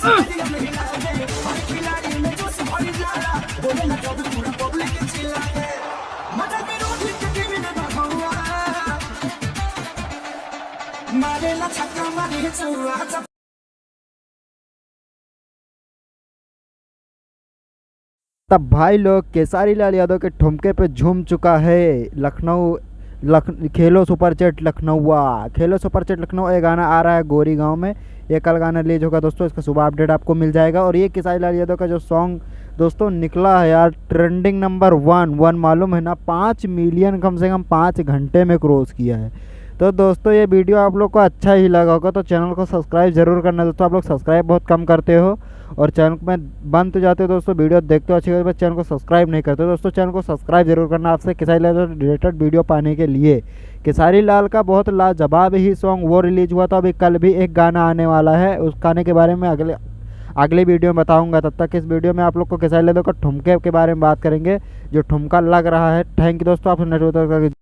तब भाई लोग केसारी लाल यादव के ठुमके पे झूम चुका है लखनऊ। खेलो सुपर चैट लखनऊ। खेलो सुपर चैट लखनऊ ये गाना आ रहा है गोरी गांव में। ये कल गाना रिलीज होगा दोस्तों, इसका सुबह अपडेट आपको मिल जाएगा। और ये केसारी लाल यादव का जो सॉन्ग दोस्तों निकला है यार, ट्रेंडिंग नंबर वन मालूम है ना, 5 मिलियन कम से कम 5 घंटे में क्रॉस किया है। तो दोस्तों ये वीडियो आप लोग को अच्छा ही लगा होगा तो चैनल को सब्सक्राइब जरूर करना दोस्तों। आप लोग सब्सक्राइब बहुत कम करते हो और चैनल में बन तो जाते हो दोस्तों, वीडियो देखते हो अच्छी बात, चैनल को सब्सक्राइब नहीं करते दोस्तों। चैनल को सब्सक्राइब जरूर करना आपसे केसारी लाल रिलेटेड वीडियो पाने के लिए। केसारी लाल का बहुत लाजवाब ही सॉन्ग वो रिलीज हुआ था, अभी कल भी एक गाना आने वाला है, उस गाने के बारे में अगले वीडियो में बताऊंगा। तब तक इस वीडियो में आप लोग को केसारी लाल का ठुमके के बारे में बात करेंगे, जो ठुमका लग रहा है। थैंक यू दोस्तों, आप